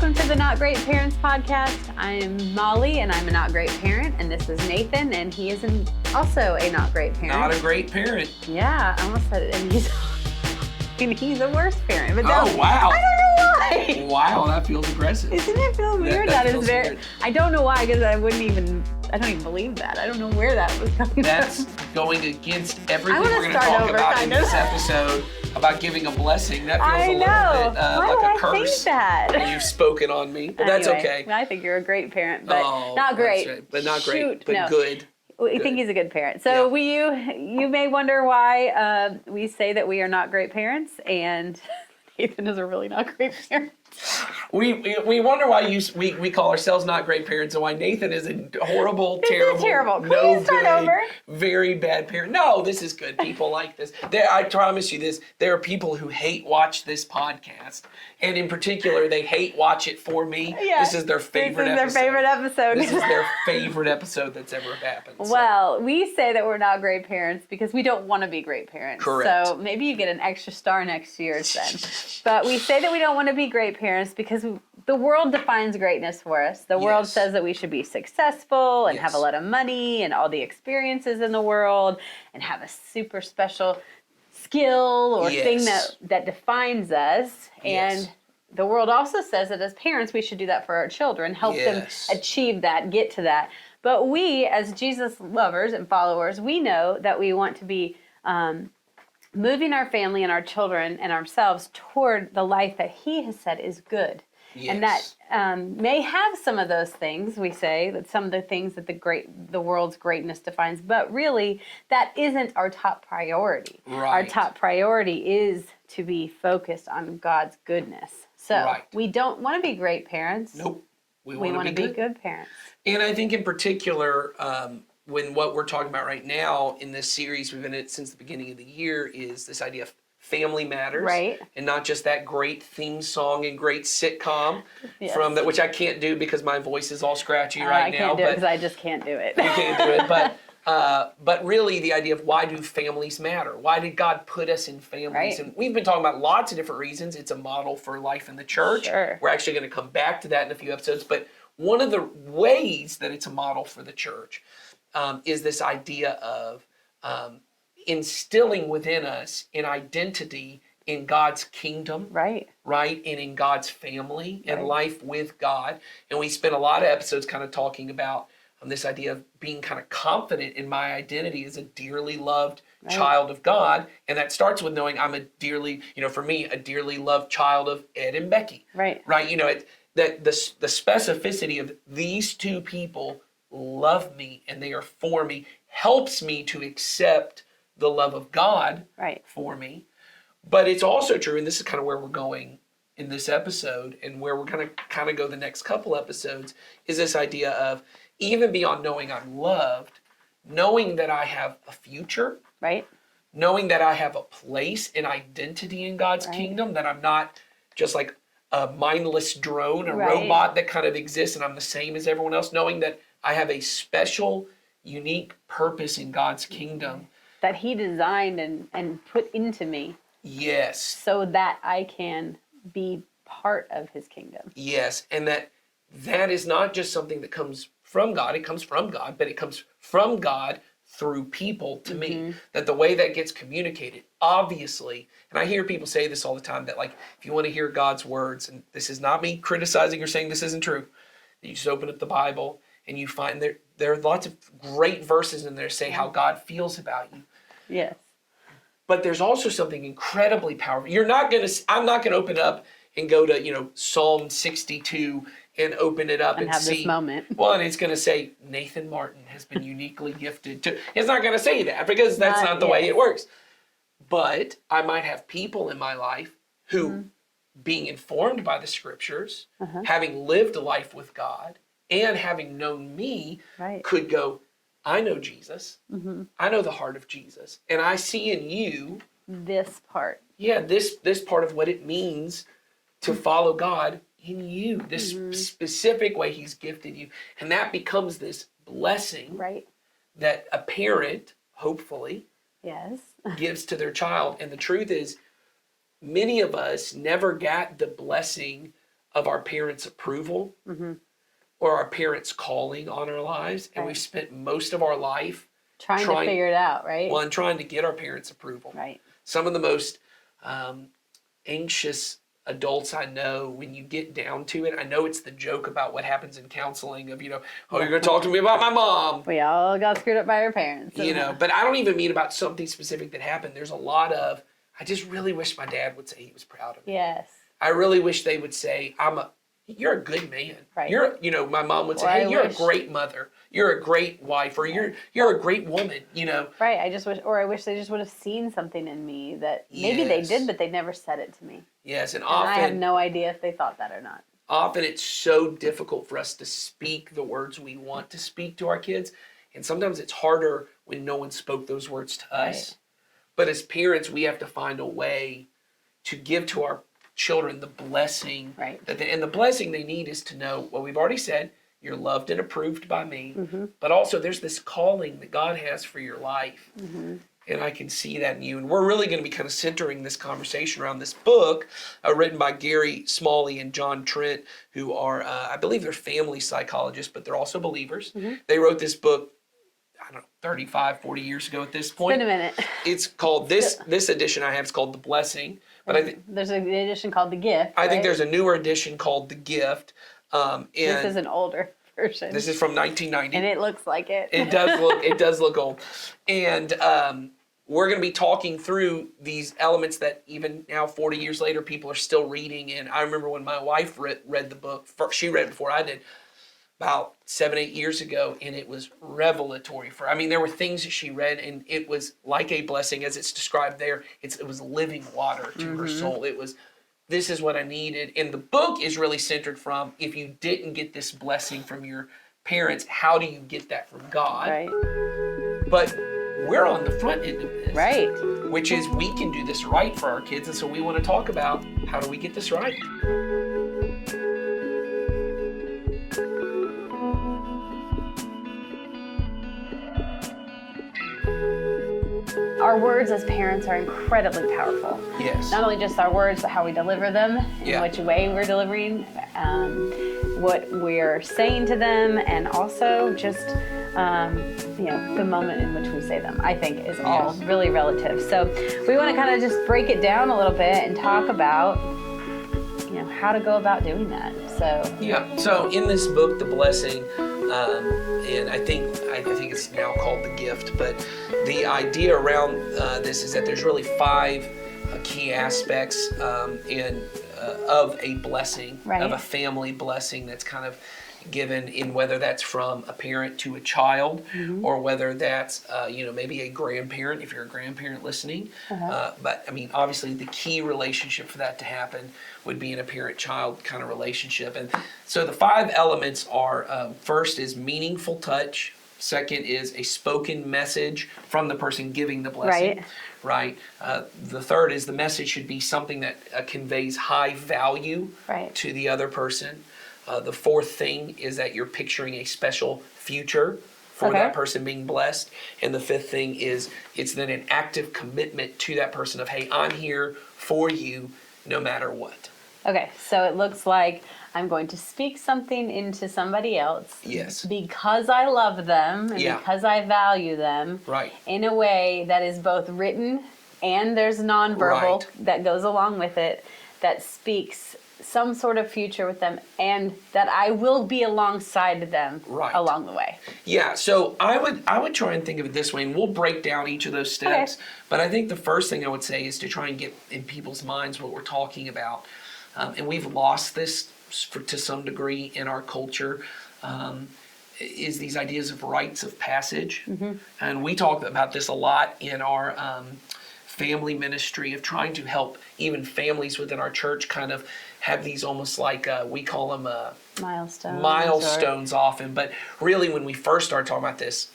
welcome to the Not Great Parents podcast. I'm Molly, and I'm a not great parent, and this is Nathan, and he is also a not great parent. Not a great parent. Yeah, I almost said it, and he's a worse parent. But wow. I don't know why. Wow, that feels aggressive. Isn't it feel weird? That is feels very. weird. I don't know why, because I don't even believe that. I don't know where that was coming That's from. going against everything wanna we're going to start talk over, about kind in of. this episode about giving a blessing. That feels I a know. little bit Why like would a I curse. think that? And you've spoken on me, but that's Anyway, okay. I think you're a great parent, but Oh, not great. that's right. But not great, Shoot, but no. good. We think he's a good parent. So Yeah. you may wonder why we say that we are not great parents, and Nathan is a really not great parent. We wonder why we call ourselves not great parents and why Nathan is a horrible, This is terrible. Can we start over? very bad parent. No, this is good. People like this. I promise you this. There are people who watch this podcast, and in particular, they watch it for me. Yeah. This is their favorite episode. This is their favorite episode. This is their favorite episode that's ever happened. So. Well, we say that we're not great parents because we don't want to be great parents. Correct. So maybe you get an extra star next year then. But we say that we don't want to be great parents because the world defines greatness for us. The world Yes. says that we should be successful and have a Yes. lot of money and all the experiences in the world and have a super special skill or thing Yes. that defines us. And Yes. the world also says that as parents, we should do that for our children, help Yes. them achieve that, get to that. But we, as Jesus lovers and followers, we know that we want to be moving our family and our children and ourselves toward the life that He has said is good. Yes. And that may have some of those things, we say, that some of the things that the world's greatness defines, but really that isn't our top priority. Right. Our top priority is to be focused on God's goodness. So Right. we don't want to be great parents. Nope. We We want to be good parents. And I think in particular, when what we're talking about right now in this series, we've been in it since the beginning of the year, is this idea of family matters. Right. And not just that great theme song and great sitcom Yes. from that, which I can't do because my voice is all scratchy I right now. can't do it But because I just can't do it. you can't do it. But really the idea of why do families matter? Why did God put us in families? Right. And we've been talking about lots of different reasons. It's a model for life in the church. Sure. We're actually going to come back to that in a few episodes. But one of the ways that it's a model for the church is this idea of instilling within us an identity in God's kingdom, Right. right? And in God's family and Right. life with God. And we spent a lot of episodes kind of talking about this idea of being kind of confident in my identity as a dearly loved child of God. And that starts with knowing I'm a dearly, for me, a dearly loved child of Ed and Becky. Right. Right? That the specificity of these two people love me and they are for me helps me to accept the love of God Right. for me. But it's also true, and this is kind of where we're going in this episode and where we're going to kind of go the next couple episodes, is this idea of even beyond knowing I'm loved, knowing that I have a future, Right. knowing that I have a place and identity in God's kingdom, that I'm not just like a mindless drone, a robot that kind of exists and I'm the same as everyone else, knowing that I have a special, unique purpose in God's kingdom. That He designed and put into me Yes. so that I can be part of His kingdom. Yes. And that is not just something that comes from God. It comes from God, but it comes from God through people to me. That the way that gets communicated, obviously, and I hear people say this all the time, that like, if you want to hear God's words, and this is not me criticizing or saying this isn't true, you just open up the Bible and you find there are lots of great verses in there say how God feels about you. Yes. But there's also something incredibly powerful. I'm not going to open up and go to, Psalm 62 and open it up and have see this moment. Well, and it's going to say Nathan Martin has been uniquely gifted to. It's not going to say that because that's not the way it works. But I might have people in my life who, being informed by the scriptures, having lived a life with God, and having known me, could go, I know Jesus. I know the heart of Jesus. And I see in you This part. yeah, this part of what it means to follow God in you, this specific way He's gifted you. And that becomes this blessing that a parent, hopefully, gives to their child. And the truth is, many of us never got the blessing of our parents' approval or our parents' calling on our lives. And Right. we've spent most of our life Trying to figure it out, right? well, and trying to get our parents' approval. Right. Some of the most anxious adults I know, when you get down to it, I know it's the joke about what happens in counseling of, oh, you're going to talk to me about my mom. We all got screwed up by our parents. But I don't even mean about something specific that happened. There's a lot of, I just really wish my dad would say he was proud of me. Yes. I really wish they would say, you're a good man. Right. My mom would say, Or hey, I you're wish- a great mother. You're a great wife, or you're a great woman, Right. I wish they just would have seen something in me that maybe they Yes. did, but they never said it to me. Yes, and And I have often, no idea if they thought that or not. often it's so difficult for us to speak the words we want to speak to our kids. And sometimes it's harder when no one spoke those words to us. Right. But as parents, we have to find a way to give to our children the blessing. Right. And the blessing they need is to know what we've already said. You're loved and approved by me. But also there's this calling that God has for your life. And I can see that in you. And we're really going to be kind of centering this conversation around this book written by Gary Smalley and John Trent, who are, I believe they're family psychologists, but they're also believers. They wrote this book, I don't know, 35, 40 years ago at this point. It's been a minute. It's called, this edition I have is called The Blessing. But There's an edition called The Gift. I think right? there's a newer edition called The Gift. And This is an older version. this is from 1990. and it looks like it. It does look old. And we're going to be talking through these elements that even now 40 years later people are still reading. And I remember when my wife read the book, she read it before I did, about 7-8 years ago, and it was revelatory for her. I mean, there were things that she read and it was like a blessing as it's described there. It was living water to her soul. It was, this is what I needed. And the book is really centered from, if you didn't get this blessing from your parents, how do you get that from God? Right. But we're on the front end of this. Right. Which is, we can do this right for our kids. And so we want to talk about, how do we get this right? Our words as parents are incredibly powerful. Yes. Not only just our words, but how we deliver them, in Yeah. which way we're delivering, what we're saying to them, and also just the moment in which we say them, I think is all Yes. really relative. So we want to kind of just break it down a little bit and talk about how to go about doing that. So in this book, The Blessing, and I think it's now called The Gift, but the idea around this is that there's really 5 key aspects of a blessing, Right. of a family blessing that's kind of given, in whether that's from a parent to a child, or whether that's maybe a grandparent, if you're a grandparent listening. But I mean, obviously the key relationship for that to happen would be in a parent-child kind of relationship. And so the 5 elements are, first is meaningful touch. Second is a spoken message from the person giving the blessing. Right. The third is the message should be something that conveys high value Right. to the other person. The fourth thing is that you're picturing a special future for Okay. that person being blessed. And the fifth thing is it's then an active commitment to that person of, hey, I'm here for you no matter what. Okay, so it looks like I'm going to speak something into somebody else. Yes. Because I love them and Yeah. because I value them. Right. In a way that is both written and there's nonverbal Right. that goes along with it, that speaks some sort of future with them, and that I will be alongside them Right. along the way. Yeah, so I would try and think of it this way, and we'll break down each of those steps. Okay. But I think the first thing I would say is to try and get in people's minds what we're talking about. And we've lost this to some degree in our culture, is these ideas of rites of passage. And we talk about this a lot in our family ministry of trying to help even families within our church kind of have these almost like, we call them milestones often. But really when we first started talking about this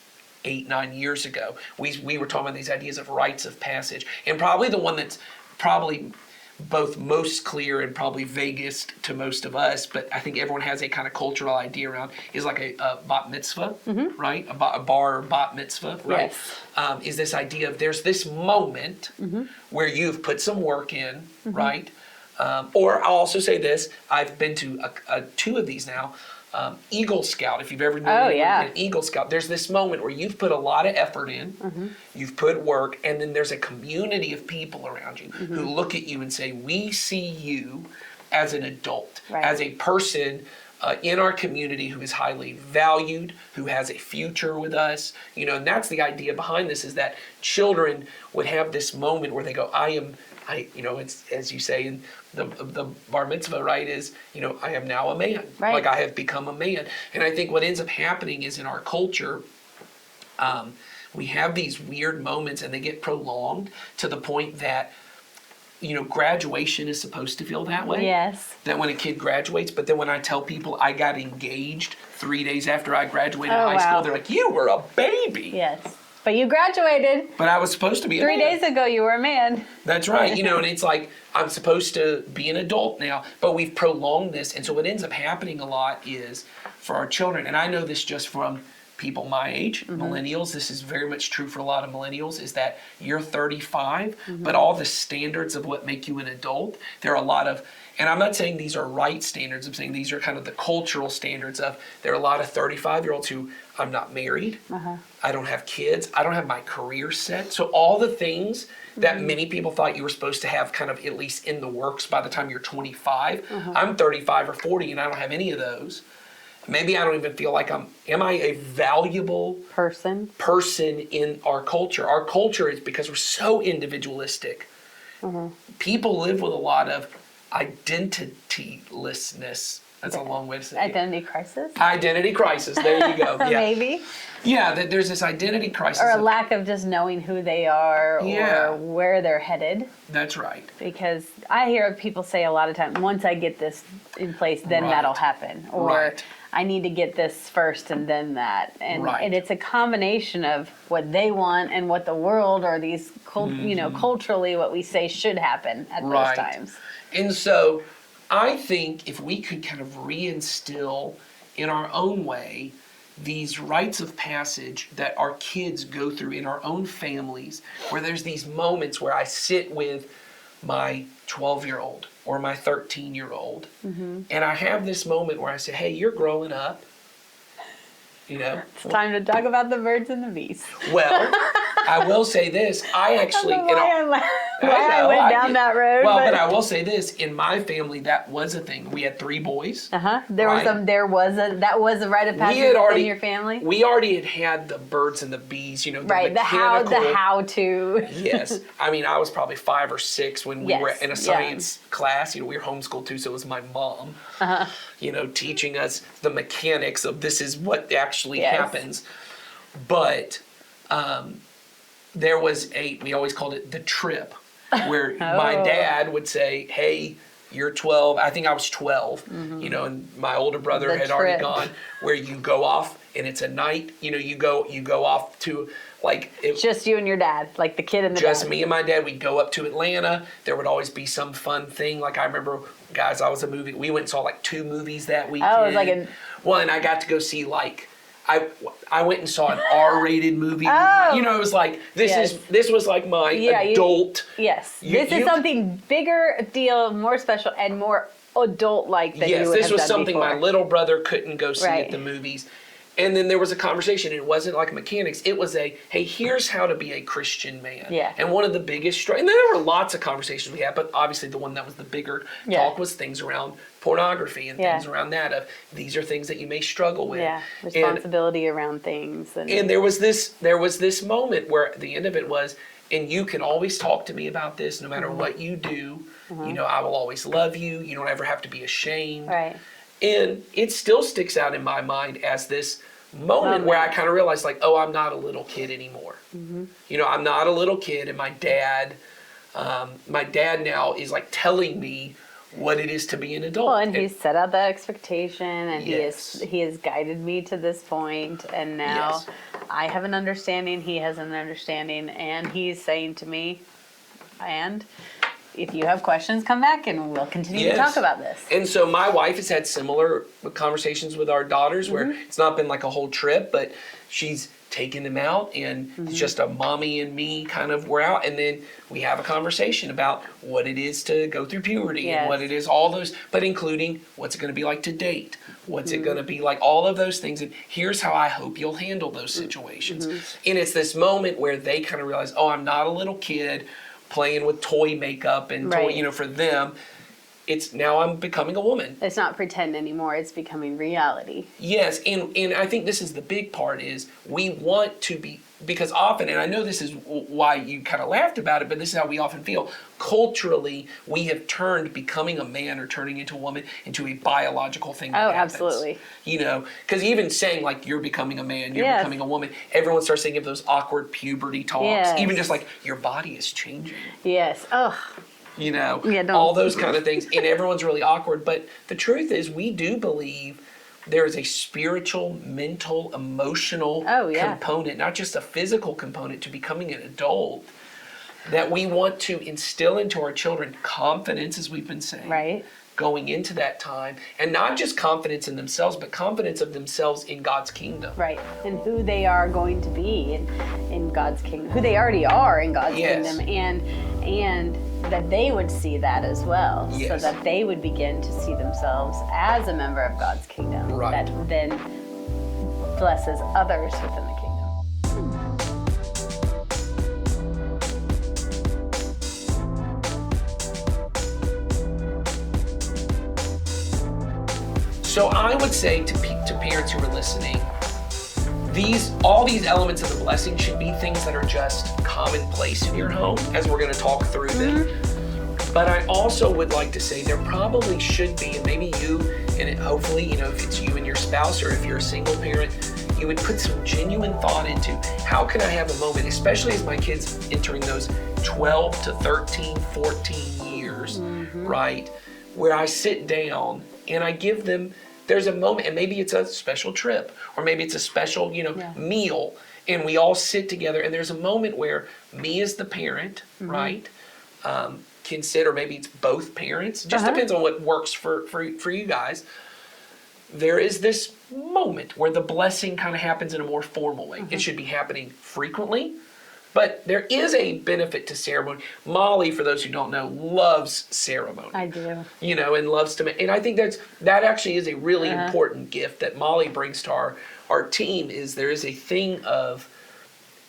8-9 years ago, we were talking about these ideas of rites of passage. And probably the one that's probably both most clear and probably vaguest to most of us, but I think everyone has a kind of cultural idea around, is like a bat mitzvah, right? A bar or bat mitzvah, right? Yes. Is this idea of there's this moment where you've put some work in, right? Or I'll also say this, I've been to two of these now. Eagle Scout, if you've ever known anyone yeah. an Eagle Scout, there's this moment where you've put a lot of effort in, you've put work, and then there's a community of people around you who look at you and say, we see you as an adult, Right. as a person in our community who is highly valued, who has a future with us. And that's the idea behind this, is that children would have this moment where they go, it's, as you say in the bar mitzvah, right, is, I am now a man. Right. Like I have become a man. And I think what ends up happening is in our culture, we have these weird moments and they get prolonged to the point that, graduation is supposed to feel that way. Yes. That when a kid graduates, but then when I tell people I got engaged 3 days after I graduated Oh, high wow. school, they're like, you were a baby. Yes. But you graduated. But I was supposed to be a 3 man. days ago, you were a man. That's right. And it's like, I'm supposed to be an adult now, but we've prolonged this. And so what ends up happening a lot is for our children, and I know this just from people my age, millennials, this is very much true for a lot of millennials, is that you're 35, but all the standards of what make you an adult, there are a lot of, and I'm not saying these are right standards, I'm saying these are kind of the cultural standards of, there are a lot of 35-year-olds who, I'm not married, I don't have kids, I don't have my career set. So all the things that many people thought you were supposed to have kind of at least in the works by the time you're 25, I'm 35 or 40 and I don't have any of those. Maybe I don't even feel like am I a valuable person in our culture? Our culture is, because we're so individualistic, people live with a lot of identitylessness. That's a long way to say it. Identity crisis? Identity crisis. There you go. Yeah. Maybe. Yeah, that there's this identity crisis. Or a lack of just knowing who they are Yeah. or where they're headed. That's right. Because I hear people say a lot of times, once I get this in place, then Right. that'll happen. Or Right. I need to get this first and then that. And, Right. and it's a combination of what they want and what the world or these, culturally what we say should happen at Right. those times. And so I think if we could kind of reinstill in our own way these rites of passage that our kids go through in our own families, where there's these moments where I sit with my 12-year-old or my 13-year-old, and I have this moment where I say, hey, you're growing up, It's time to talk about the birds and the bees. Well, I will say this, I actually, I don't know why I know, went I down get- that road. Well, but I will say this, in my family, that was a thing. We had 3 boys. There Right. that was a rite of passage within your family. We already had the birds and the bees, the Right, the mechanical. how to. Yes. I mean, I was probably 5 or 6 when we Yes, were in a yeah. science class. We were homeschooled too, so it was my mom, teaching us the mechanics of this is what actually Yes. happens. But there was we always called it the trip, where my dad would say, hey, you're 12. I think I was 12, and my older brother The had already trip. gone, where you go off and it's a night, you go off to Just you and your dad, like the kid and the just dad. me and my dad. We'd go up to Atlanta. There would always be some fun thing. Like I remember, guys, we went and saw 2 movies that weekend. Oh, it was like Well, and I got to go see I went and saw an R-rated movie. Oh. It was like this was like my adult. Yes, You- this is something bigger deal, more special, and more adult-like than you Yes, would this have was done something before. my little brother couldn't go see Right. at the movies. And then there was a conversation. It wasn't like mechanics. It was hey, here's how to be a Christian man. Yeah. And one of the biggest, and there were lots of conversations we had, but obviously the one that was the bigger talk was things around pornography and things around that of these are things that you may struggle with. Yeah, responsibility around things. And there was this moment where at the end of it was, and you can always talk to me about this no matter what you do. I will always love you. You don't ever have to be ashamed. Right. And it still sticks out in my mind as this moment where I kind of realized I'm not a little kid anymore. I'm not a little kid, and my dad now is telling me what it is to be an adult. Well, and he's set out that expectation, and Yes. he has guided me to this point, and now Yes. I have an understanding, he has an understanding, and he's saying to me, and if you have questions, come back and we'll continue to talk about this. And so my wife has had similar conversations with our daughters where it's not been like a whole trip, but she's taking them out, and it's just a mommy and me kind of, we're out, and then we have a conversation about what it is to go through puberty and what it is, all those, but including what's it going to be like to date, what's it going to be like, all of those things, and here's how I hope you'll handle those situations. And it's this moment where they kind of realize, oh, I'm not a little kid playing with toy makeup and toy, for them. It's now I'm becoming a woman. It's not pretend anymore. It's becoming reality. Yes, and I think this is the big part is we want to be, because often, and I know this is why you kind of laughed about it, but this is how we often feel. Culturally, we have turned becoming a man or turning into a woman into a biological thing. That happens. Absolutely. Because even saying like you're becoming a man, you're becoming a woman, everyone starts thinking of those awkward puberty talks. Even just like your body is changing. Yes. Oh. All those kind of things, and everyone's really awkward. But the truth is, we do believe there is a spiritual, mental, emotional component, not just a physical component to becoming an adult, that we want to instill into our children confidence, as we've been saying, going into that time, and not just confidence in themselves, but confidence of themselves in God's kingdom. Right, and who they are going to be in God's kingdom, who they already are in God's kingdom, and that they would see that as well, so that they would begin to see themselves as a member of God's kingdom, that then blesses others within the kingdom. So I would say to parents who are listening, all these elements of the blessing should be things that are just commonplace in your home, as we're going to talk through them. But I also would like to say there probably should be, and maybe you, and hopefully, if it's you and your spouse, or if you're a single parent, you would put some genuine thought into how can I have a moment, especially as my kids entering those 12 to 13, 14 years, right, where I sit down and I give them, there's a moment, and maybe it's a special trip, or maybe it's a special, meal, and we all sit together, and there's a moment where me as the parent, right, can sit, or maybe it's both parents, just depends on what works for you guys. There is this moment where the blessing kind of happens in a more formal way. It should be happening frequently, but there is a benefit to ceremony. Molly, for those who don't know, loves ceremony. I do. And loves to make, and I think that actually is a really important gift that Molly brings to our team, is there is a thing of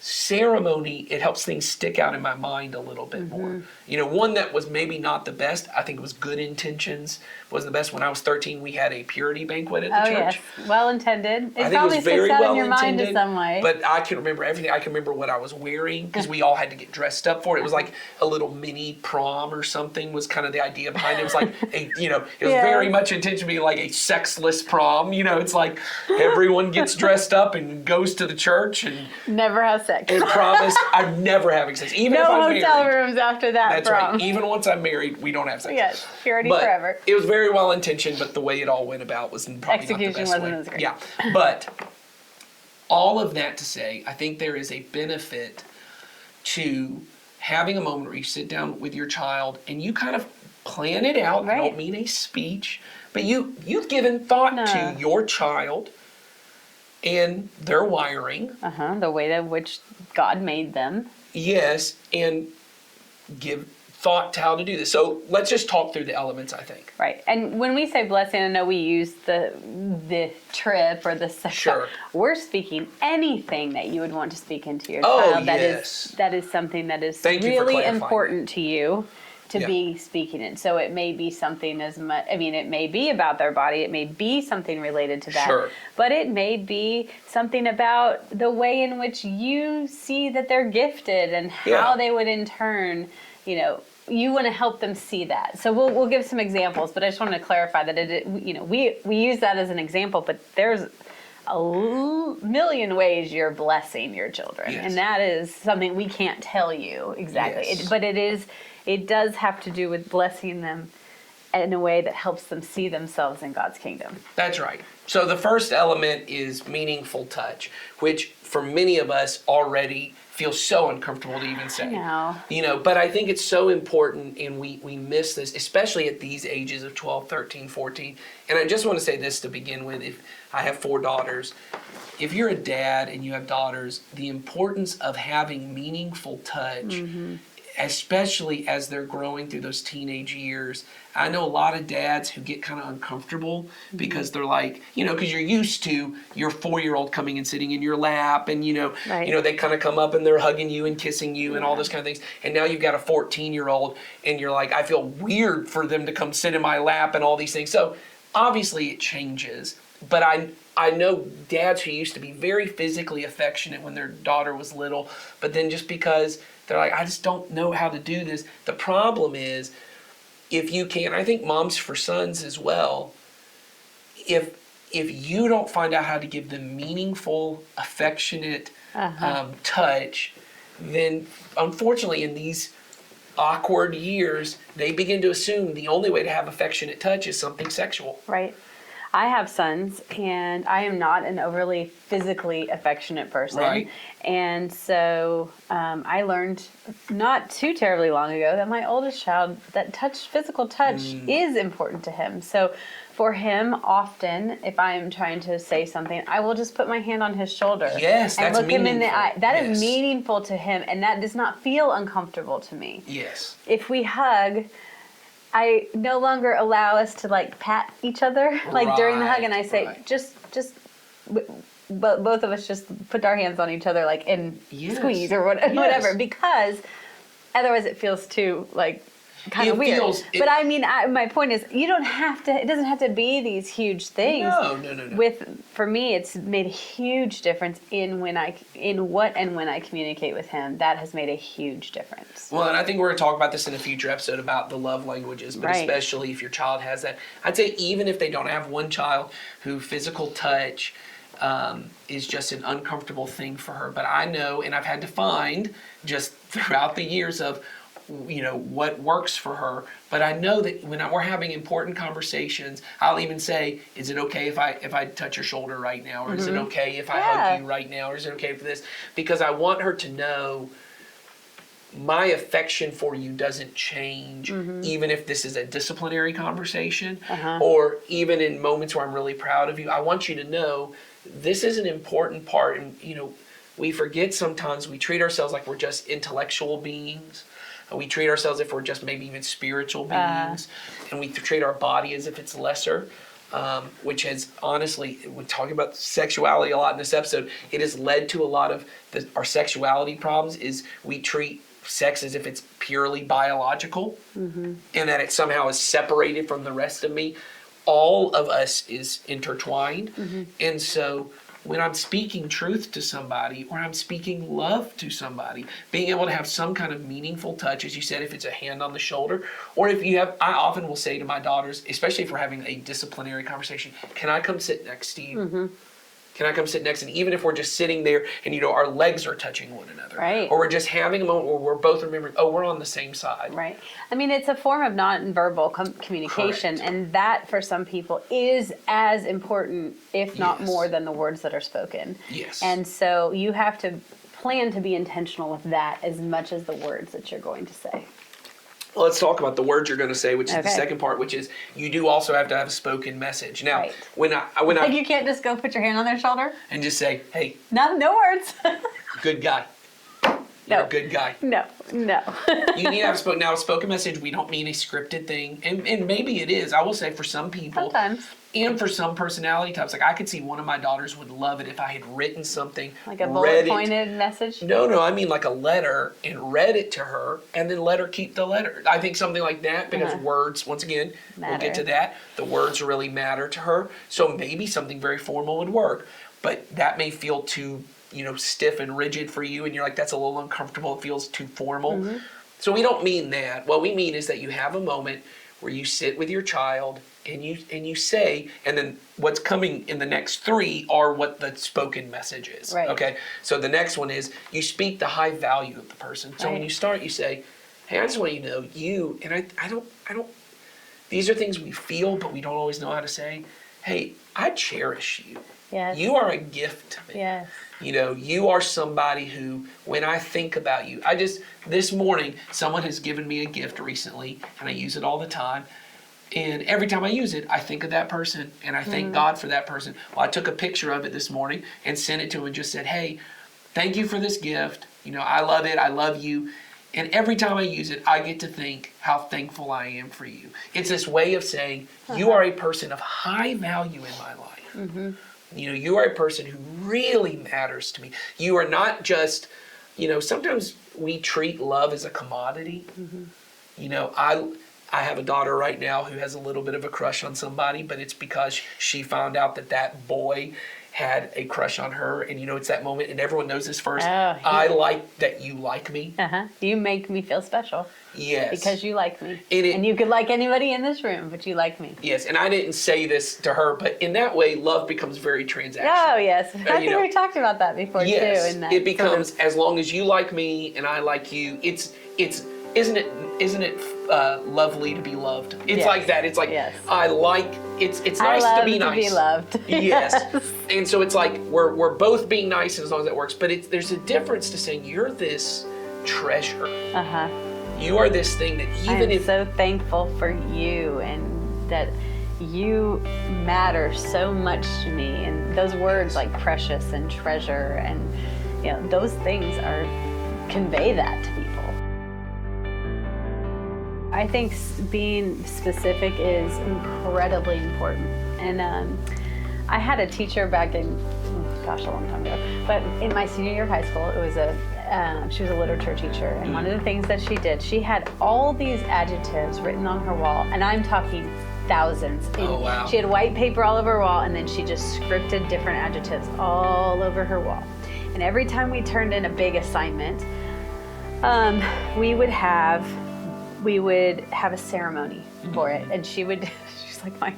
ceremony. It helps things stick out in my mind a little bit more. One that was maybe not the best, I think it was good intentions, wasn't the best. When I was 13, we had a purity banquet at the church. Yes, well intended. It probably sticks out in your mind in some way. But I can remember everything. I can remember what I was wearing, because we all had to get dressed up for it. It was like a little mini prom or something was kind of the idea behind it. It was like it was very much intended to be like a sexless prom. It's like everyone gets dressed up and goes to the church and never has sex. And promise I'm never having sex. Even if I'm married. No hotel rooms after that. That's right. Even once I'm married, we don't have sex. Yes, purity forever. It was very well intentioned, but the way it all went about was probably not the best way. Wasn't as great. Yeah, but all of that to say, I think there is a benefit to having a moment where you sit down with your child and you kind of plan it out. I don't mean a speech, but you've given thought to your child and their wiring. The way in which God made them. Yes, and give thought to how to do this. So let's just talk through the elements, I think. Right. And when we say blessing, I know we use the trip or the sex. Sure. We're speaking anything that you would want to speak into your child. That is something that is really important to you to be speaking in. So it may be something it may be about their body, it may be something related to that. Sure. But it may be something about the way in which you see that they're gifted and how they would in turn, you want to help them see that. So we'll give some examples, but I just want to clarify that we use that as an example, but there's a million ways you're blessing your children, and that is something we can't tell you exactly. But it does have to do with blessing them in a way that helps them see themselves in God's kingdom. That's right. So the first element is meaningful touch, which for many of us already feels so uncomfortable to even say. know. But I think it's so important, and we miss this, especially at these ages of 12, 13, 14. And I just want to say this to begin with. If I have 4 daughters, if you're a dad and you have daughters, the importance of having meaningful touch, especially as they're growing through those teenage years. I know a lot of dads who get kind of uncomfortable because they're like, because you're used to your 4-year-old coming and sitting in your lap, and Right. they kind of come up and they're hugging you and kissing you and all those kind of things. And now you've got a 14-year-old and you're like, I feel weird for them to come sit in my lap and all these things. So obviously it changes, but I know dads who used to be very physically affectionate when their daughter was little, but then just because they're like, I just don't know how to do this. The problem is, if you can't, I think moms for sons as well, if you don't find out how to give them meaningful, affectionate touch, then unfortunately in these awkward years, they begin to assume the only way to have affectionate touch is something sexual. Right. I have sons, and I am not an overly physically affectionate person. Right. And so I learned not too terribly long ago that my oldest child, that physical touch is important to him. So for him, often, if I am trying to say something, I will just put my hand on his shoulder. Yes, and that's look him in the meaningful. eye. That Yes. is meaningful to him, and that does not feel uncomfortable to me. Yes. If we hug, I no longer allow us to pat each other during the hug, and I say Right. both of us just put our hands on each other and Yes. squeeze or whatever, because otherwise it feels too kind of It weird. feels- But I mean, my point is, you don't have to. It doesn't have to be these huge things. No. For me, it's made a huge difference in when I communicate with him. That has made a huge difference. Well, and I think we're going to talk about this in a future episode about the love languages, but Right. especially if your child has that. I'd say even if they don't have one child who physical touch is just an uncomfortable thing for her. But I know, and I've had to find just throughout the years of, what works for her. But I know that when we're having important conversations, I'll even say, is it okay if I touch your shoulder right now? Or is it okay if I hug you right now? Or is it okay for this? Because I want her to know my affection for you doesn't change, even if this is a disciplinary conversation, or even in moments where I'm really proud of you. I want you to know this is an important part. And, we forget sometimes, we treat ourselves like we're just intellectual beings. We treat ourselves as if we're just maybe even spiritual beings. And we treat our body as if it's lesser. Which has honestly, we're talking about sexuality a lot in this episode, it has led to a lot of our sexuality problems. Is we treat sex as if it's purely biological, and that it somehow is separated from the rest of me. All of us is intertwined. And so when I'm speaking truth to somebody, or I'm speaking love to somebody, being able to have some kind of meaningful touch, as you said, if it's a hand on the shoulder, or if you have, I often will say to my daughters, especially if we're having a disciplinary conversation, can I come sit next to you? Can I come sit next? And even if we're just sitting there and, our legs are touching one another. Right. Or we're just having a moment where we're both remembering, we're on the same side. Right. I mean, it's a form of nonverbal communication, Correct. and that for some people is as important, if not Yes. more, than the words that are spoken. Yes. And so you have to plan to be intentional with that as much as the words that you're going to say. Well, let's talk about the words you're going to say, which is the Okay. second part, which is you do also have to have a spoken message. Now, Right. when I You can't just go put your hand on their shoulder. and just say, hey, No words. good guy. You're No. a good guy. No. You need to have a spoken message. We don't mean a scripted thing. And maybe it is. I will say for some people. Sometimes. And for some personality types, I could see one of my daughters would love it if I had written something, Like a read bullet it. pointed message. No, I mean like a letter, and read it to her, and then let her keep the letter. I think something like that, because words, once again, we'll get Matter. to that. The words really matter to her. So maybe something very formal would work, but that may feel too, stiff and rigid for you, and you're like, that's a little uncomfortable. It feels too formal. So we don't mean that. What we mean is that you have a moment where you sit with your child and you say, and then what's coming in the next 3 are what the spoken message is. Right. Okay. So the next one is you speak the high value of the person. So when Right. you start, you say, hey, I just want you to know you, and I don't, these are things we feel, but we don't always know how to say. hey, I cherish you. Yes. You are a gift to me. Yes. You are somebody who, when I think about you, this morning, someone has given me a gift recently, and I use it all the time. And every time I use it, I think of that person, and I thank God for that person. Well, I took a picture of it this morning and sent it to him and just said, hey, thank you for this gift. I love it. I love you. And every time I use it, I get to think how thankful I am for you. It's this way of saying, you are a person of high value in my life. Mm-hmm. You are a person who really matters to me. You are not just, sometimes we treat love as a commodity. Mm-hmm. I have a daughter right now who has a little bit of a crush on somebody, but it's because she found out that boy had a crush on her, and it's that moment, and everyone knows this first. I like that you like me. You make me feel special. Yes. Because you like me. And you could like anybody in this room, but you like me. Yes, and I didn't say this to her, but in that way, love becomes very transactional. Oh, yes. I think we talked about that before, too. In that it becomes, as long as you like me and I like you, isn't it lovely to be loved? It's like that. It's like, it's nice to be nice. To be loved. Yes. And so it's like, we're both being nice as long as that works, but there's a difference to saying you're this treasure. You are this thing that I'm so thankful for you, and that you matter so much to me. And those words like precious and treasure, and those things convey that to people. I think being specific is incredibly important. And I had a teacher back in, a long time ago, but in my senior year of high school, she was a literature teacher. And one of the things that she did, she had all these adjectives written on her wall, and I'm talking thousands. Oh, wow. She had white paper all over her wall, and then she just scripted different adjectives all over her wall. And every time we turned in a big assignment, we would have a ceremony for it, and she's like my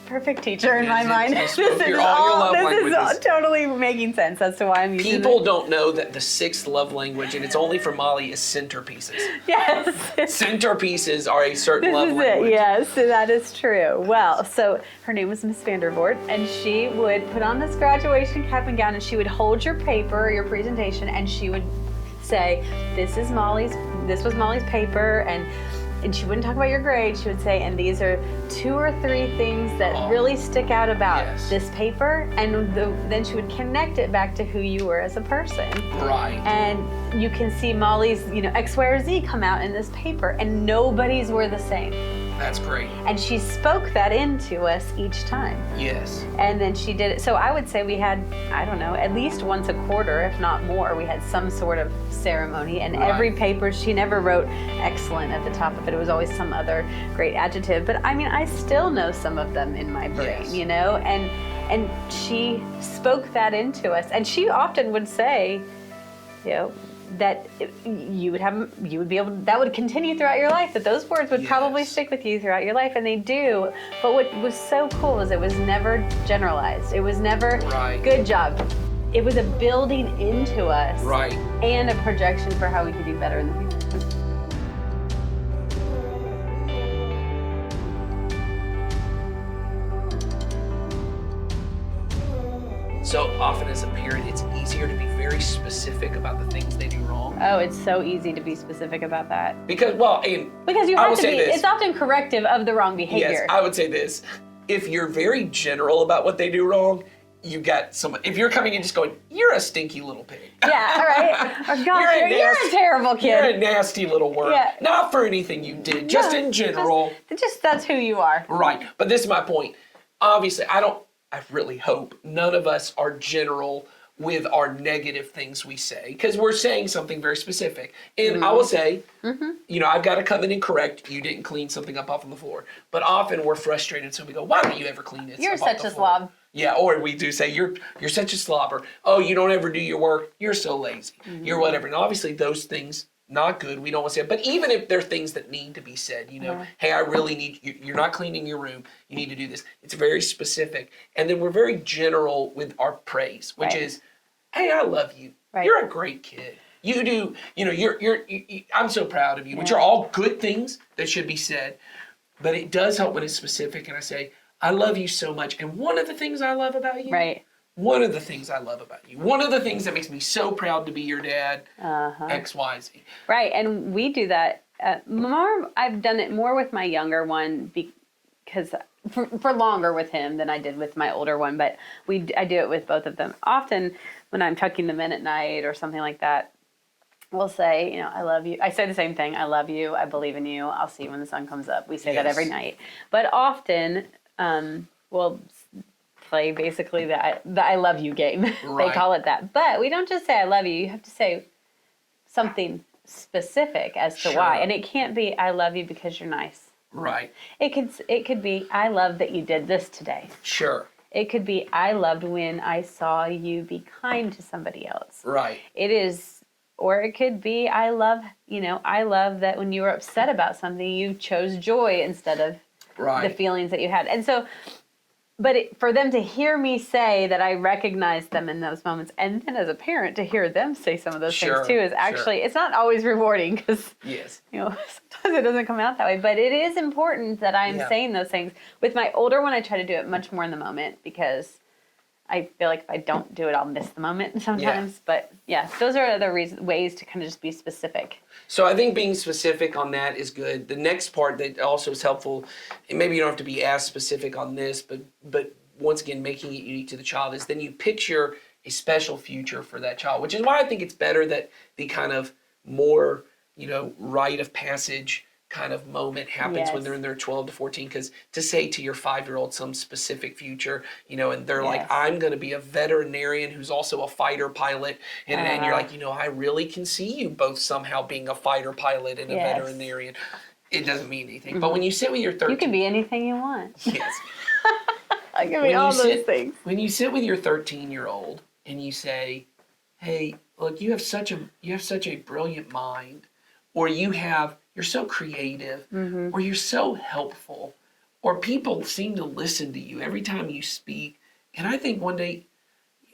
perfect teacher in my mind. This is totally making sense as to why I'm using People don't know that the 6th love language, and it's only for Molly, is centerpieces. Yes. Centerpieces are a certain love language. Yes, that is true. Well, so her name was Miss Vandervoort, and she would put on this graduation cap and gown, and she would hold your paper, your presentation, and she would say, this was Molly's paper, and she wouldn't talk about your grade. She would say, and these are 2 or 3 things that really stick out about this paper, and then she would connect it back to who you were as a person. Right. And you can see Molly's, X, Y, or Z come out in this paper, and nobody's were the same. That's great. And she spoke that into us each time. Yes. And then she did it. So I would say we had, I don't know, at least once a quarter, if not more, we had some sort of ceremony. And every paper, she never wrote excellent at the top of it. It was always some other great adjective. But I mean, I still know some of them in my brain, And she spoke that into us. And she often would say, that that would continue throughout your life, that those words would probably stick with you throughout your life, and they do. But what was so cool is it was never generalized. It was never good job. It was a building into us and a projection for how we could do better in the future. So often as a parent, it's easier to be very specific about the things they do wrong. Oh, it's so easy to be specific about that. Because you have to be, it's often corrective of the wrong behavior. Yes, I would say this. If you're very general about what they do wrong, if you're coming in just going, you're a stinky little pig. Yeah, all right. Or, gosh, you're a terrible kid. You're a nasty little worm. Yeah. Not for anything you did, just in general. Just that's who you are. Right. But this is my point. Obviously, I really hope none of us are general with our negative things we say, because we're saying something very specific. And I will say, I've got to come in and correct, you didn't clean something up off on the floor. But often we're frustrated, so we go, why don't you ever clean it? You're such a slob. Yeah, or we do say, you're such a slobber. Oh, you don't ever do your work. You're so lazy. You're whatever. And obviously those things, not good. We don't want to say it. But even if there are things that need to be said, hey, I really need you're not cleaning your room. You need to do this. It's very specific. And then we're very general with our praise, which is, hey, I love you. You're a great kid. You do, I'm so proud of you, which are all good things that should be said. But it does help when it's specific. And I say, I love you so much. And one of the things I love about you, Right. one of the things I love about you, one of the things that makes me so proud to be your dad, X, Y, Z. Right. And we do that more. I've done it more with my younger one because for longer with him than I did with my older one. But I do it with both of them. Often when I'm tucking them in at night or something like that, we'll say, you know, I love you. I say the same thing. I love you. I believe in you. I'll see you when the sun comes up. We say that every night. But often we'll play basically the I love you game. Right. They call it that. But we don't just say I love you. You have to say something specific as to why. And it can't be I love you because you're nice. Right. It could be I love that you did this today. Sure. It could be I loved when I saw you be kind to somebody else. Right. It is, or it could be I love that when you were upset about something, you chose joy instead of the feelings that you had. And so, but for them to hear me say that I recognize them in those moments, and then as a parent to hear them say some of those things too, is actually, it's not always rewarding because, sometimes it doesn't come out that way. But it is important that I'm saying those things. With my older one, I try to do it much more in the moment because I feel like if I don't do it, I'll miss the moment sometimes. But those are other ways to kind of just be specific. So I think being specific on that is good. The next part that also is helpful, and maybe you don't have to be as specific on this, but once again, making it unique to the child, is then you picture a special future for that child, which is why I think it's better that the kind of more, rite of passage kind of moment happens when they're in their 12 to 14, because to say to your 5-year-old some specific future, and they're like, I'm going to be a veterinarian who's also a fighter pilot, and you're like, I really can see you both somehow being a fighter pilot and a veterinarian. It doesn't mean anything. But when you sit with your 13, you can be anything you want. Yes. I can be all those things. When you sit with your 13-year-old and you say, hey, look, you have such a brilliant mind, or you're so creative, or you're so helpful, or people seem to listen to you every time you speak. And I think one day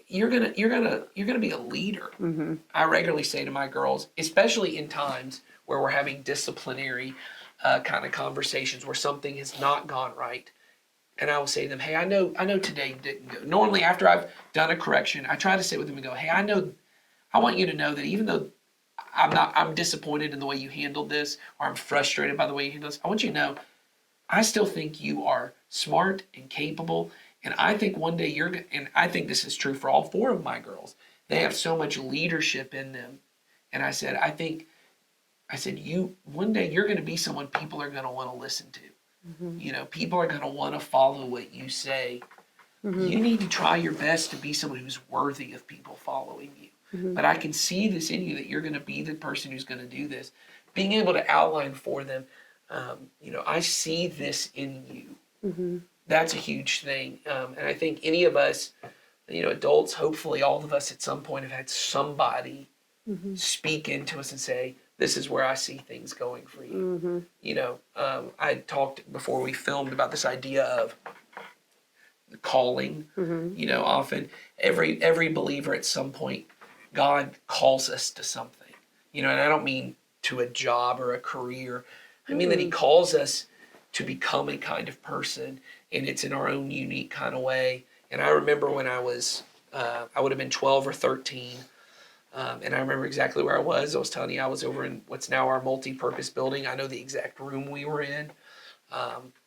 you're gonna be a leader. I regularly say to my girls, especially in times where we're having disciplinary kind of conversations where something has not gone right, and I will say to them, hey, I know today didn't go. Normally after I've done a correction, I try to sit with them and go, hey, I want you to know that even though I'm disappointed in the way you handled this, or I'm frustrated by the way you handled this, I want you to know, I still think you are smart and capable. And I think one day and I think this is true for all 4 of my girls, they have so much leadership in them. And I said, one day you're going to be someone people are going to want to listen to. People are going to want to follow what you say. You need to try your best to be someone who's worthy of people following you. But I can see this in you, that you're going to be the person who's going to do this. Being able to outline for them, I see this in you. That's a huge thing. And I think any of us, adults, hopefully all of us at some point have had somebody speak into us and say, this is where I see things going for you. I talked before we filmed about this idea of calling. Often every believer at some point, God calls us to something, and I don't mean to a job or a career. I mean that he calls us to become a kind of person, and it's in our own unique kind of way. And I remember when I was, I would have been 12 or 13, and I remember exactly where I was. I was telling you I was over in what's now our multi-purpose building. I know the exact room we were in,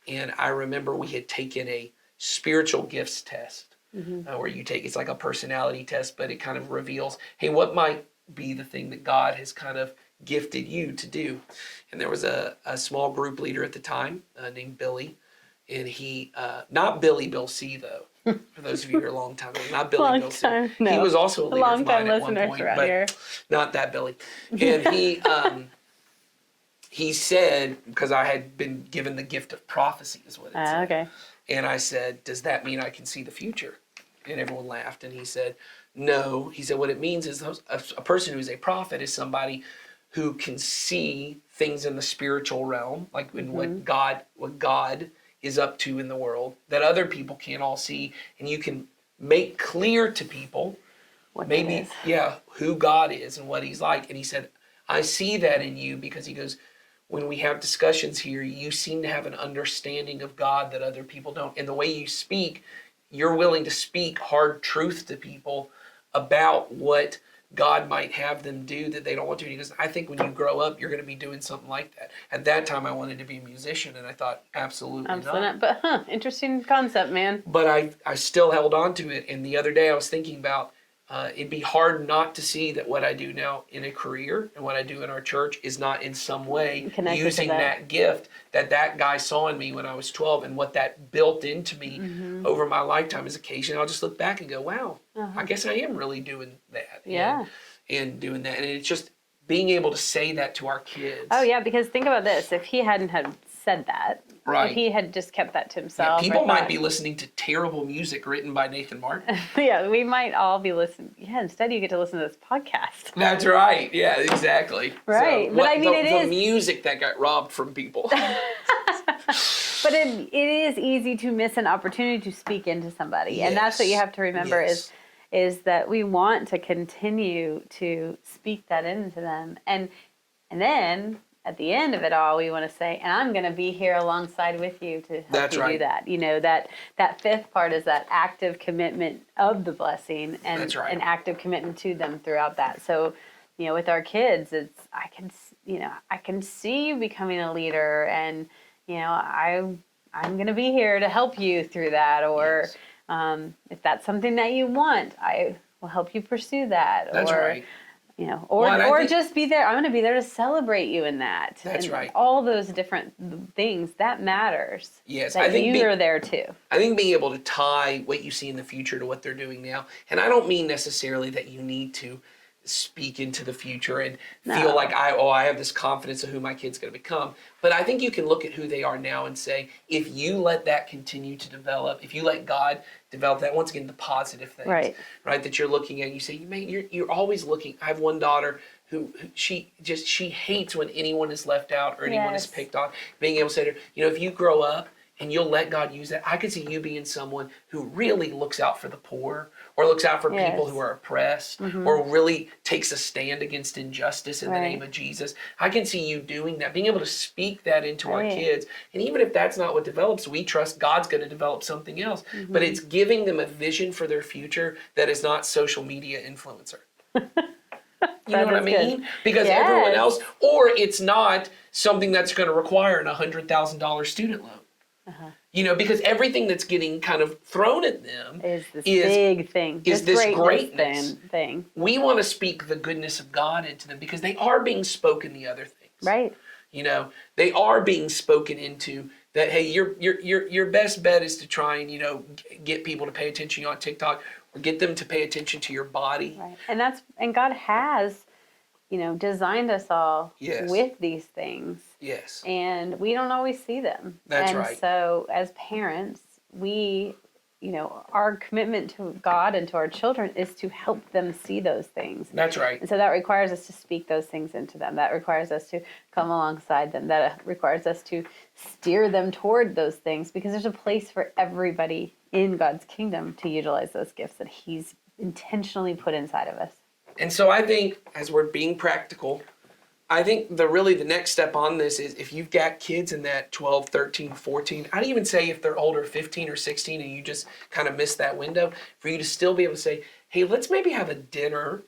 and I remember we had taken a spiritual gifts test. Where it's like a personality test, but it kind of reveals, hey, what might be the thing that God has kind of gifted you to do. And there was a small group leader at the time named Billy, and he, not Billy Bill C though, for those of you who are a long time, not Billy Bill C. No. He was also a leader of mine at one point, but here. Not that Billy. And he said, because I had been given the gift of prophecy is what it said. Okay. And I said, does that mean I can see the future? And everyone laughed. And he said, no. He said, what it means is a person who is a prophet is somebody who can see things in the spiritual realm, like in what God is up to in the world, that other people can't all see. And you can make clear to people who God is and what he's like. And he said, I see that in you, because he goes, when we have discussions here, you seem to have an understanding of God that other people don't. And the way you speak, you're willing to speak hard truth to people about what God might have them do that they don't want to. Because I think when you grow up, you're going to be doing something like that. At that time, I wanted to be a musician, and I thought, absolutely not. But interesting concept, man. But I still held on to it. And the other day I was thinking about it'd be hard not to see that what I do now in a career and what I do in our church is not in some way Connected to using that gift that guy saw in me when I was 12, and what that built into me over my lifetime is occasionally I'll just look back and go, wow, I guess I am really doing that. Yeah. And doing that. And it's just being able to say that to our kids. Oh, yeah, because think about this. If he hadn't had said that, Right. if he had just kept that to Yeah, himself. people might be listening to terrible music written by Nathan Martin. Yeah, we might all be listeing. Yeah, instead you get to listen to this podcast. That's right. Yeah, exactly. Right. So But I mean, the music that got robbed from people. But it is easy to miss an opportunity to speak into somebody. And that's what you have to remember is that we want to continue to speak that into them. And then at the end of it all, we want to say, and I'm going to be here alongside with you to help you do that. You know, that fifth part is that active commitment of the blessing and an active commitment to them throughout that. So, you know, with our kids, I can see you becoming a leader, and, you know, I'm going to be here to help you through that. Or if that's something that you want, I will help you pursue that. That's right. You know, or just be there. I'm going to be there to celebrate you in that. That's and right. All those different things, that matters. Yes, that I think you are there too. I think being able to tie what you see in the future to what they're doing now, and I don't mean necessarily that you need to speak into the future and feel like I have this confidence of who my kid's going to become. But I think you can look at who they are now and say, if you let that continue to develop, if you let God develop that, once again, the positive things, right, that you're looking at, you say, you're always looking. I have one daughter who she hates when anyone is left out or anyone is picked on. Being able to say to her, you know, if you grow up and you'll let God use that, I could see you being someone who really looks out for the poor, or looks out for people who are oppressed, or really takes a stand against injustice in the name of Jesus. I can see you doing that, being able to speak that into our kids. And even if that's not what develops, we trust God's going to develop something else. But it's giving them a vision for their future that is not social media influencer. You know what I mean? Good. Because everyone else, or it's not something that's going to require a $100,000 student loan. You know, because everything that's getting kind of thrown at them is this big thing. Is this greatness thing. We want to speak the goodness of God into them because they are being spoken the other things. Right. You know, they are being spoken into that, hey, your best bet is to try and, you know, get people to pay attention on TikTok or get them to pay attention to your body. Right. And God has, you know, designed us all with these things. Yes. And we don't always see them. That's right. And so as parents, we, you know, our commitment to God and to our children is to help them see those things. That's right. And so that requires us to speak those things into them. That requires us to come alongside them. That requires us to steer them toward those things, because there's a place for everybody in God's kingdom to utilize those gifts that He's intentionally put inside of us. And so I think, as we're being practical, I think the next step on this is if you've got kids in that 12, 13, 14, I'd even say if they're older, 15 or 16, and you just kind of missed that window, for you to still be able to say, hey, let's maybe have a dinner.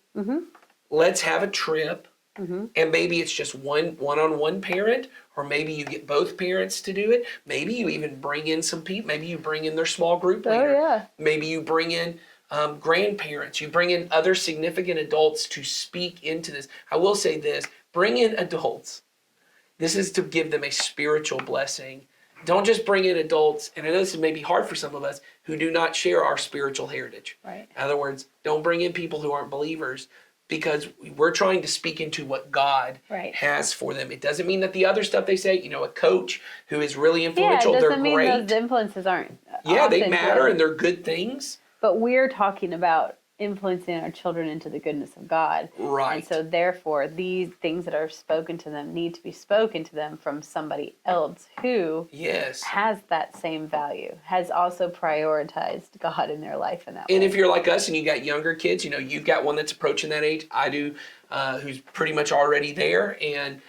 Let's have a trip. And maybe it's just one-on-one parent, or maybe you get both parents to do it. Maybe you even bring in some people. Maybe you bring in their small group leader. Maybe you bring in grandparents. You bring in other significant adults to speak into this. I will say this. Bring in adults. This is to give them a spiritual blessing. Don't just bring in adults, and I know this may be hard for some of us, who do not share our spiritual heritage. Right. In other words, don't bring in people who aren't believers, because we're trying to speak into what God has for them. It doesn't mean that the other stuff they say, you know, a coach who is really influential, they're great. Yeah, it doesn't mean those influences aren't they matter and they're good things. But we're talking about influencing our children into the goodness of God. Right. And so therefore, these things that are spoken to them need to be spoken to them from somebody else who has that same value, has also prioritized God in their life in that way. And if you're like us and you got younger kids, you know, you've got one that's approaching that age. I do, who's pretty much already there. And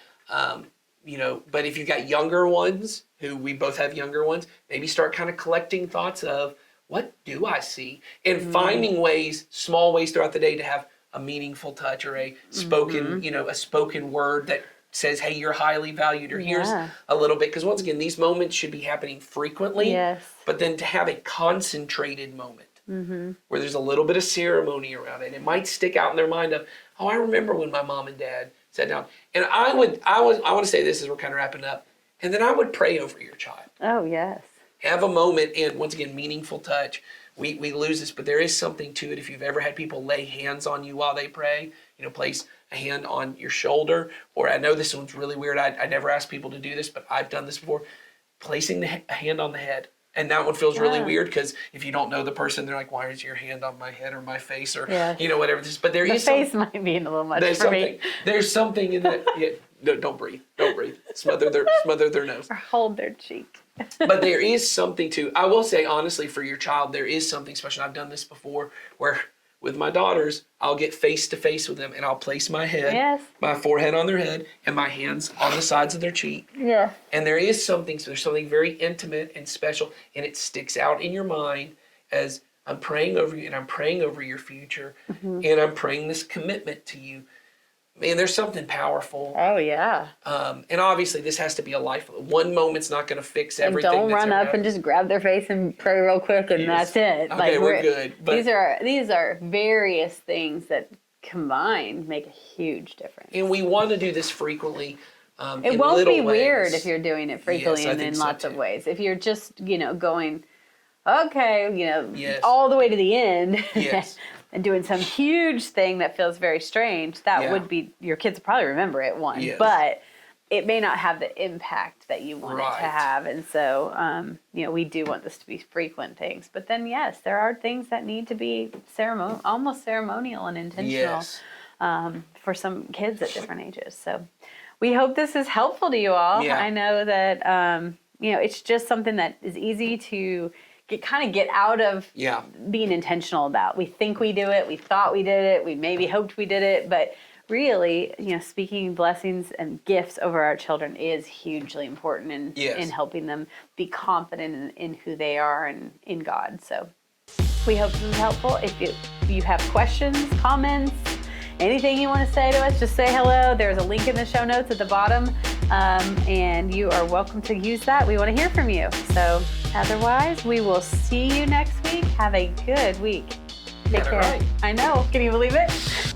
but if you've got younger ones, who we both have younger ones, maybe start kind of collecting thoughts of, what do I see? And finding ways, small ways throughout the day to have a meaningful touch or a spoken, a spoken word that says, hey, you're highly valued, or here's a little bit. Because once again, these moments should be happening frequently. Yes. But then to have a concentrated moment where there's a little bit of ceremony around it, it might stick out in their mind of, oh, I remember when my mom and dad sat down. And I want to say this as we're kind of wrapping up, and then I would pray over your child. Oh, yes. Have a moment, and once again, meaningful touch. We lose this, but there is something to it. If you've ever had people lay hands on you while they pray, place a hand on your shoulder, or I know this one's really weird. I never ask people to do this, but I've done this before. Placing a hand on the head. And that one feels really weird because if you don't know the person, they're like, why is your hand on my head or my face or, whatever this is. But there is the face might be a little much for me. There's something in that. Yeah, no, don't breathe. Don't breathe. Smother their nose. Or hold their cheek. But there is something to, I will say honestly, for your child, there is something special. I've done this before where with my daughters, I'll get face to face with them and I'll place my head, my forehead on their head and my hands on the sides of their cheek. Yeah. And there's something very intimate and special, and it sticks out in your mind as I'm praying over you and I'm praying over your future and I'm praying this commitment to you. Man, there's something powerful. Oh, yeah. And obviously this has to be a life. One moment's not going to fix everything. And don't run up and just grab their face and pray real quick and that's it. Okay, we're good. But these are various things that combined make a huge difference. And we want to do this frequently. It won't be weird if you're doing it frequently and in lots of ways. If you're just, going, okay, all the way to the end. Yes. And doing some huge thing that feels very strange, that would be, your kids will probably remember it, but it may not have the impact that you want it to have. And so, we do want this to be frequent things. But then, yes, there are things that need to be almost ceremonial and intentional for some kids at different ages. So we hope this is helpful to you all. Yeah. I know that, it's just something that is easy to get out of being intentional about. We think we do it. We thought we did it. We maybe hoped we did it. But really, speaking blessings and gifts over our children is hugely important in helping them be confident in who they are and in God. So we hope this is helpful. If you have questions, comments, anything you want to say to us, just say hello. There's a link in the show notes at the bottom. And you are welcome to use that. We want to hear from you. So otherwise, we will see you next week. Have a good week. Take care. Right. I know. Can you believe it?